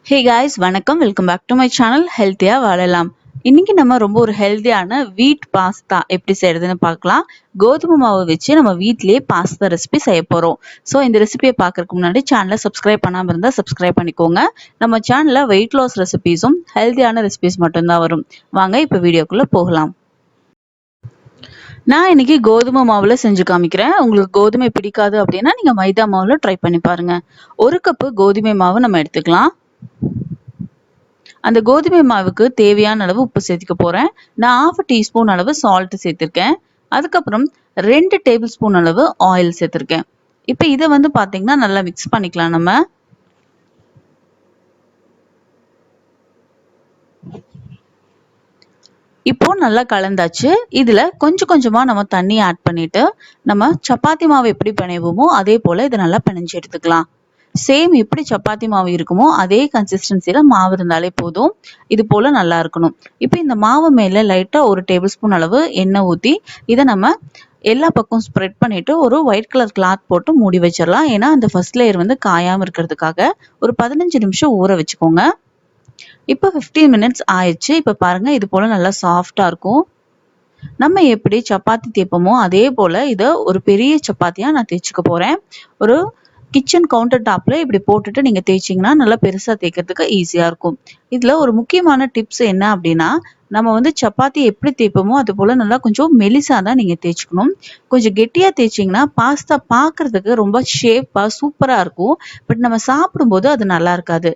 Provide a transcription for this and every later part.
ஹே guys வணக்கம் welcome back to my channel ஹெல்த்தியா வாழலாம். இன்னைக்கு நம்ம ரொம்ப ஒரு ஹெல்த்தியான வீட் பாஸ்தா எப்படி செய்யறதுன்னு பார்க்கலாம். கோதுமை மாவு வச்சு நம்ம வீட்லயே பாஸ்தா ரெசிபி செய்ய போறோம். ஸோ இந்த ரெசிபியை பார்க்கறதுக்கு முன்னாடி சேனலை சப்ஸ்கிரைப் பண்ணாம இருந்தா சப்ஸ்கிரைப் பண்ணிக்கோங்க. நம்ம சேனல்ல வெயிட் லாஸ் ரெசிபிஸும் ஹெல்த்தியான ரெசிபிஸ் மட்டும்தான் வரும். வாங்க இப்போ வீடியோக்குள்ள போகலாம். நான் இன்னைக்கு கோதுமை மாவுல செஞ்சு காமிக்கிறேன். உங்களுக்கு கோதுமை பிடிக்காது அப்படின்னா நீங்க மைதா மாவுல ட்ரை பண்ணி பாருங்க. 1 கப்பு கோதுமை மாவு நம்ம எடுத்துக்கலாம். அந்த கோதுமை மாவுக்கு தேவையான அளவு உப்பு சேர்த்துக்க போறேன். நான் 1/2 டீஸ்பூன் அளவு சால்ட் சேர்த்திருக்கேன். அதுக்கப்புறம் 2 டேபிள் ஸ்பூன் அளவு ஆயில் சேர்த்திருக்கேன். இப்போ இதை வந்து பாத்தீங்கன்னா நல்லா மிக்ஸ் பண்ணிக்கலாம் நம்ம. இப்போ நல்லா கலந்தாச்சு. இதுல கொஞ்சம் கொஞ்சமா நம்ம தண்ணி ஆட் பண்ணிட்டு நம்ம சப்பாத்தி மாவு எப்படி பிணைவோமோ அதே போல இதை நல்லா பிணைஞ்சு எடுத்துக்கலாம். சேம் எப்படி சப்பாத்தி மாவு இருக்குமோ அதே கன்சிஸ்டன்சில மாவு இருந்தாலே போதும். இது போல நல்லா இருக்கணும். இப்போ இந்த மாவு மேல லைட்டா 1 டேபிள் ஸ்பூன் அளவு எண்ணெய் ஊத்தி இதை நம்ம எல்லா பக்கம் ஸ்ப்ரெட் பண்ணிட்டு ஒரு ஒயிட் கலர் கிளாத் போட்டு மூடி வச்சிடலாம். ஏன்னா அந்த ஃபர்ஸ்ட் லேயர் வந்து காயாம இருக்கிறதுக்காக ஒரு 15 நிமிஷம் ஊற வச்சுக்கோங்க. இப்போ 15 மினிட்ஸ் ஆயிடுச்சு. இப்போ பாருங்க இது போல நல்லா சாஃப்டா இருக்கும். நம்ம எப்படி சப்பாத்தி தேய்ப்போமோ அதே போல இதை ஒரு பெரிய சப்பாத்தியா நான் தேய்ச்சிக்க போறேன். ஒரு கிச்சன் கவுண்டர் டாப்ல இப்படி போட்டுட்டு நீங்க தேய்ச்சிங்கன்னா நல்லா பெருசா தேய்க்கிறதுக்கு ஈஸியா இருக்கும். இதுல ஒரு முக்கியமான டிப்ஸ் என்ன அப்படின்னா, நம்ம வந்து சப்பாத்தி எப்படி தேய்ப்போமோ அது போல நல்லா கொஞ்சம் மெலிசா தான் நீங்க தேய்ச்சிக்கணும். கொஞ்சம் கெட்டியா தேய்ச்சிங்கன்னா பாஸ்தா பார்க்கறதுக்கு ரொம்ப ஷேப்பா சூப்பரா இருக்கும். பட் நம்ம சாப்பிடும்போது அது நல்லா இருக்காது.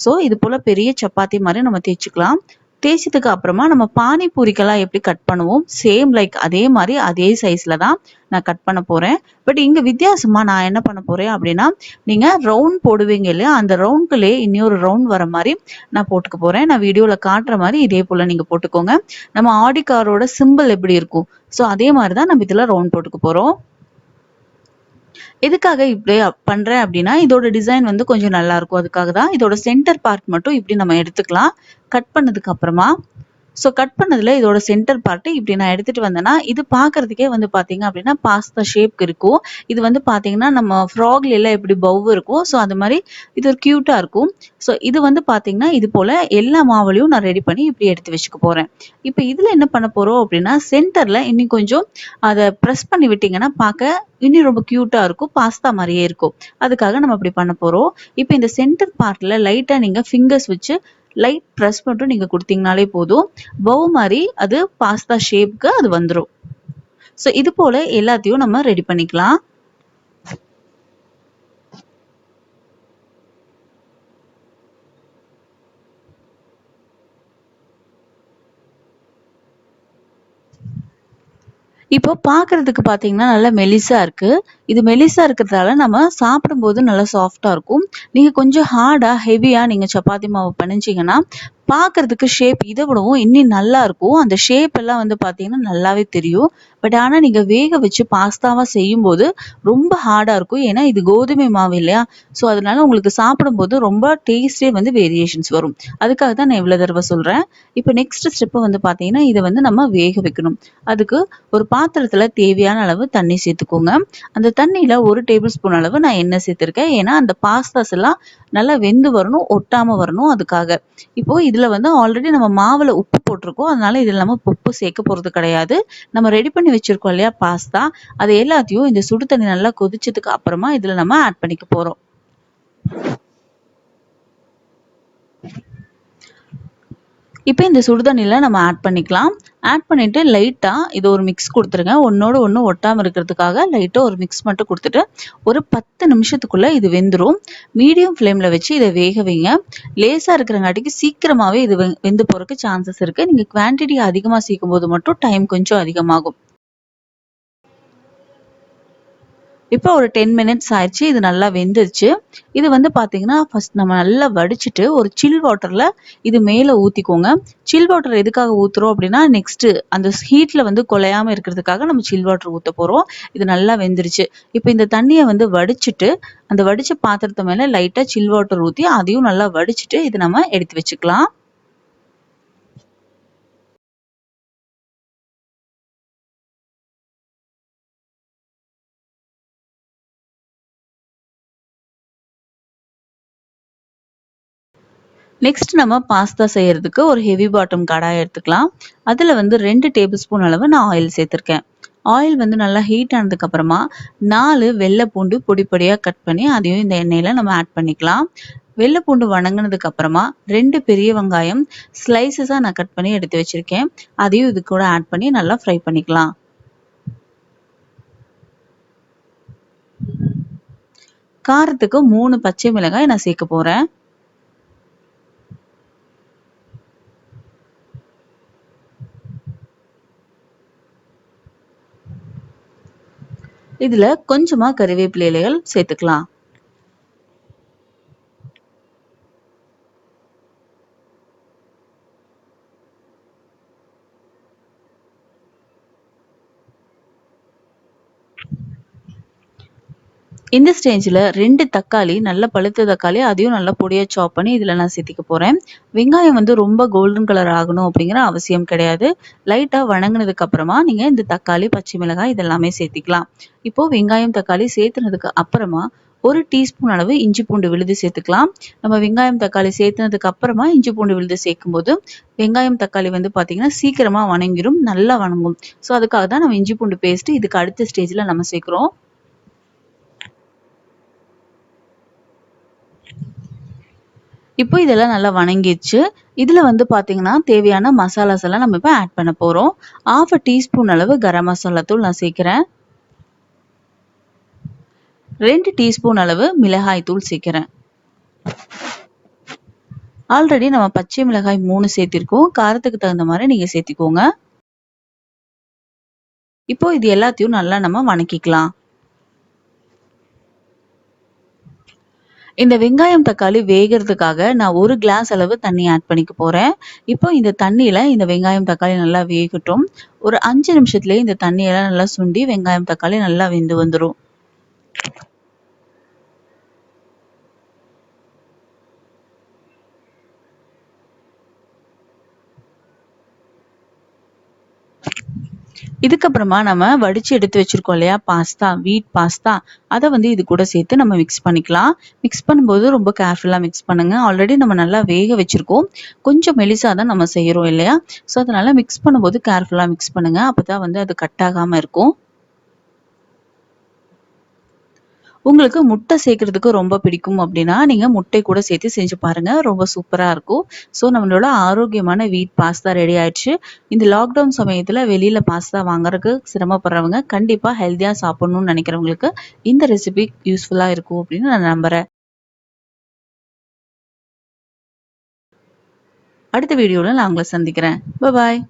ஸோ இது போல பெரிய சப்பாத்தி மாதிரி நம்ம தேய்ச்சிக்கலாம். தேய்ச்சதுக்கு அப்புறமா நம்ம பானிபூரிக்கெல்லாம் எப்படி கட் பண்ணுவோம் சேம் லைக் அதே மாதிரி அதே சைஸ்ல தான் நான் கட் பண்ண போறேன். பட் இங்க வித்தியாசமா நான் என்ன பண்ண போறேன் அப்படின்னா, நீங்க ரவுண்ட் போடுவீங்க இல்லையா, அந்த ரவுண்ட்குள்ளே இன்னொரு ரவுண்ட் வர மாதிரி நான் போட்டுக்க போறேன். நான் வீடியோல காட்டுற மாதிரி இதே போல நீங்க போட்டுக்கோங்க. நம்ம ஆடி காரோட சிம்பிள் எப்படி இருக்கும், ஸோ அதே மாதிரி தான் நம்ம இதுல ரவுண்ட் போட்டுக்க போறோம். எதுக்காக இப்படி பண்றேன் அப்படின்னா, இதோட டிசைன் வந்து கொஞ்சம் நல்லா இருக்கும். அதுக்காக தான். இதோட சென்டர் பார்ட் மட்டும் இப்படி நம்ம எடுத்துக்கலாம். கட் பண்ணதுக்கு அப்புறமா ஸோ கட் பண்ணதுல இதோட சென்டர் பார்ட் இப்படி நான் எடுத்துட்டு வந்தேன்னா, இது பார்க்கறதுக்கே வந்து பார்த்தீங்க அப்படின்னா பாஸ்தா ஷேப்க்கு இருக்கும். இது வந்து பார்த்தீங்கன்னா நம்ம ஃப்ராக்ல எல்லாம் எப்படி பவ் இருக்கும். ஸோ அது மாதிரி இது ஒரு கியூட்டா இருக்கும். ஸோ இது வந்து பார்த்தீங்கன்னா இது போல எல்லா மாவுலையும் நான் ரெடி பண்ணி இப்படி எடுத்து வச்சுக்க போறேன். இப்போ இதுல என்ன பண்ண போறோம் அப்படின்னா, சென்டர்ல இன்னும் கொஞ்சம் அதை ப்ரெஸ் பண்ணி விட்டீங்கன்னா பார்க்க இன்னும் ரொம்ப கியூட்டா இருக்கும். பாஸ்தா மாதிரியே இருக்கும். அதுக்காக நம்ம அப்படி பண்ண போறோம். இப்போ இந்த சென்டர் பார்ட்ல லைட்டா நீங்க ஃபிங்கர்ஸ் வச்சு லைட் ப்ரெஸ் மட்டும் நீங்க கொடுத்தீங்கனாலே போதும். பவ் மாதிரி அது பாஸ்தா ஷேப்க்கு அது வந்துடும். ஸோ இது போல எல்லாத்தையும் நம்ம ரெடி பண்ணிக்கலாம். இப்போ பார்க்கறதுக்கு பார்த்தீங்கன்னா நல்லா மெலிசா இருக்கு. இது மெலிசா இருக்கிறதால நம்ம சாப்பிடும்போது நல்லா சாஃப்ட்டா இருக்கும். நீங்க கொஞ்சம் ஹார்டா, ஹெவியா நீங்க சப்பாத்தி மாவு பெனஞ்சீங்கன்னா, பார்க்கறதுக்கு ஷேப் இத விடவும் இன்னும் நல்லா இருக்கும். அந்த ஷேப் எல்லாம் வந்து பார்த்தீங்கன்னா நல்லாவே தெரியும். பட் ஆனா நீங்க வேக வச்சு பாஸ்தாவா செய்யும்போது ரொம்ப ஹார்டா இருக்கும். ஏன்னா இது கோதுமை மாவு இல்லையா? ஸோ அதனால உங்களுக்கு சாப்பிடும்போது ரொம்ப டேஸ்ட்டே வந்து வேரியேஷன்ஸ் வரும். அதுக்காக தான் நான் இவ்வளோ தடவ சொல்றேன். இப்போ நெக்ஸ்ட் ஸ்டெப் வந்து பார்த்தீங்கன்னா, இத வந்து நம்ம வேக வைக்கணும். அதுக்கு ஒரு பாத்திரத்துல தேவையான அளவு தண்ணி சேர்த்துக்கோங்க. அந்த தண்ணியில 1 டேபிள் ஸ்பூன் அளவு நான் எண்ணெய் சேர்த்திருக்கேன். ஏன்னா அந்த பாஸ்தாஸ் எல்லாம் நல்லா வெந்து வரணும், ஒட்டாம வரணும் அதுக்காக. இப்போ இதுல வந்து ஆல்ரெடி நம்ம மாவுல உப்பு போட்டிருக்கோம். அதனால இதுல நம்ம உப்பு சேர்க்க போறது கிடையாது. நம்ம ரெடி பண்ணி வச்சிருக்கோம் இல்லையா பாஸ்தா, அது எல்லாத்தையும் இந்த சுடு தண்ணி நல்லா கொதிச்சதுக்கு அப்புறமா இதுல நம்ம ஆட் பண்ணிக்க போறோம். இப்போ இந்த சுடுதண்ணில நம்ம ஆட் பண்ணிக்கலாம். ஆட் பண்ணிட்டு லைட்டா இது ஒரு மிக்ஸ் குடுத்துருங்க. ஒண்ணோட ஒண்ணு ஒட்டாம இருக்கிறதுக்காக லைட்டா ஒரு மிக்ஸ் மட்டும் குடுத்துட்டு, ஒரு 10 நிமிஷத்துக்குள்ள இது வெந்துரும். மீடியம் ஃப்ளேம்ல வச்சு இத வேக வைங்க. லேசா இருக்கிறங்காட்டிக்கு சீக்கிரமாவே இது வெந்து போறதுக்கு சான்சஸ் இருக்கு. நீங்க குவான்டிட்டி அதிகமா சேர்க்கும்போது மட்டும் டைம் கொஞ்சம் அதிகமாகும். இப்போ ஒரு 10 மினிட்ஸ் ஆயிடுச்சு. இது நல்லா வெந்துருச்சு. இது வந்து பார்த்தீங்கன்னா, ஃபர்ஸ்ட் நம்ம நல்லா வடிச்சுட்டு ஒரு சில் வாட்டர்ல இது மேல ஊத்திக்கோங்க. சில் வாட்டர் எதுக்காக ஊத்துறோம் அப்படின்னா, நெக்ஸ்ட் அந்த ஹீட்ல வந்து குழையாம இருக்கிறதுக்காக நம்ம சில் வாட்டர் ஊத்த போறோம். இது நல்லா வெந்துருச்சு. இப்போ இந்த தண்ணிய வந்து வடிச்சுட்டு, அந்த வடிச்ச பாத்திரத்து மேல லைட்டா சில் வாட்டர் ஊத்தி அதையும் நல்லா வடிச்சுட்டு, இத நம்ம எடுத்து வச்சுக்கலாம். நெக்ஸ்ட் நம்ம பாஸ்தா செய்யறதுக்கு ஒரு ஹெவி பாட்டம் கடாய் எடுத்துக்கலாம். அதுல வந்து 2 டேபிள் ஸ்பூன் அளவு நான் ஆயில் சேர்த்திருக்கேன். ஆயில் வந்து நல்லா ஹீட் ஆனதுக்கு அப்புறமா 4 வெள்ளை பூண்டு பொடி பொடியா கட் பண்ணி அதையும் இந்த எண்ணெயில நம்ம ஆட் பண்ணிக்கலாம். வெள்ளை பூண்டு வணங்கினதுக்கு அப்புறமா 2 பெரிய வெங்காயம் ஸ்லைசஸா நான் கட் பண்ணி எடுத்து வச்சிருக்கேன். அதையும் இது கூட ஆட் பண்ணி நல்லா ஃப்ரை பண்ணிக்கலாம். காரத்துக்கு 3 பச்சை மிளகாய் நான் சேர்க்க போறேன். இதுல கொஞ்சமா கறிவேப்பிலை இலைகள் சேர்த்துக்கலாம். இந்த ஸ்டேஜ்ல 2 தக்காளி, நல்ல பழுத்த தக்காளி, அதையும் நல்லா பொடியா சாப் பண்ணி இதுல நான் சேர்த்திக்க போறேன். வெங்காயம் வந்து ரொம்ப கோல்டன் கலர் ஆகணும் அப்படிங்கிற அவசியம் கிடையாது. லைட்டா வணங்கினதுக்கு அப்புறமா நீங்க இந்த தக்காளி, பச்சை மிளகாய் இதெல்லாமே சேர்த்திக்கலாம். இப்போ வெங்காயம், தக்காளி சேர்த்துனதுக்கு அப்புறமா 1 டீஸ்பூன் அளவு இஞ்சி பூண்டு விழுது சேர்த்துக்கலாம். நம்ம வெங்காயம், தக்காளி சேர்த்துனதுக்கு அப்புறமா இஞ்சி பூண்டு விழுது சேர்க்கும்போது வெங்காயம், தக்காளி வந்து பாத்தீங்கன்னா சீக்கிரமா வணங்கிரும், நல்லா வணங்கும். ஸோ அதுக்காக தான் நம்ம இஞ்சி பூண்டு பேஸ்ட் இதுக்கு அடுத்த ஸ்டேஜ்ல நம்ம சேர்க்கிறோம். இப்போ இதெல்லாம் நல்லா வணங்கிடுச்சு. இதுல வந்து பாத்தீங்கன்னா தேவையான மசாலாஸ் எல்லாம் நம்ம இப்ப ஆட் பண்ண போறோம். 1/2 டீஸ்பூன் அளவு கரம் மசாலா தூள் நான் சேர்க்கிறேன். 2 டீஸ்பூன் அளவு மிளகாய் தூள் சேர்க்கிறேன். ஆல்ரெடி நம்ம பச்சை மிளகாய் 3 சேர்த்திருக்கோம். காரத்துக்கு தகுந்த மாதிரி நீங்க சேர்த்திக்கோங்க. இப்போ இது எல்லாத்தையும் நல்லா நம்ம வணக்கிக்கலாம். இந்த வெங்காயம், தக்காளி வேகறதுக்காக நான் 1 கிளாஸ் அளவு தண்ணி ஆட் பண்ணிக்க போறேன். இப்போ இந்த தண்ணியில இந்த வெங்காயம், தக்காளி நல்லா வேகட்டும். ஒரு 5 நிமிஷத்துலயே இந்த தண்ணியெல்லாம் நல்லா சுண்டி வெங்காயம், தக்காளி நல்லா வெந்து வந்துரும். இதுக்கப்புறமா நம்ம வடிச்சு எடுத்து வச்சிருக்கோம் இல்லையா பாஸ்தா, வீட் பாஸ்தா, அதை வந்து இது கூட சேர்த்து நம்ம மிக்ஸ் பண்ணிக்கலாம். மிக்ஸ் பண்ணும்போது ரொம்ப கேர்ஃபுல்லா மிக்ஸ் பண்ணுங்க. ஆல்ரெடி நம்ம நல்லா வேக வச்சிருக்கோம். கொஞ்சம் மெலிசா தான் நம்ம செய்யறோம் இல்லையா? ஸோ அதனால மிக்ஸ் பண்ணும்போது கேர்ஃபுல்லா மிக்ஸ் பண்ணுங்க. அப்பதான் வந்து அது கட் ஆகாம இருக்கும். உங்களுக்கு முட்டை சேர்க்கறதுக்கு ரொம்ப பிடிக்கும் அப்படின்னா, நீங்க முட்டை கூட சேர்த்து செஞ்சு பாருங்க. ரொம்ப சூப்பரா இருக்கும். ஸோ நம்மளோட ஆரோக்கியமான வீட் பாஸ்தா ரெடி ஆயிடுச்சு. இந்த லாக்டவுன் சமயத்துல வெளியில பாஸ்தா வாங்குறதுக்கு சிரமப்படுறவங்க, கண்டிப்பா ஹெல்தியா சாப்பிடணும்னு நினைக்கிறவங்களுக்கு இந்த ரெசிபி யூஸ்ஃபுல்லா இருக்கும் அப்படின்னு நான் நம்புறேன். அடுத்த வீடியோல நான் உங்களை சந்திக்கிறேன். பாய்.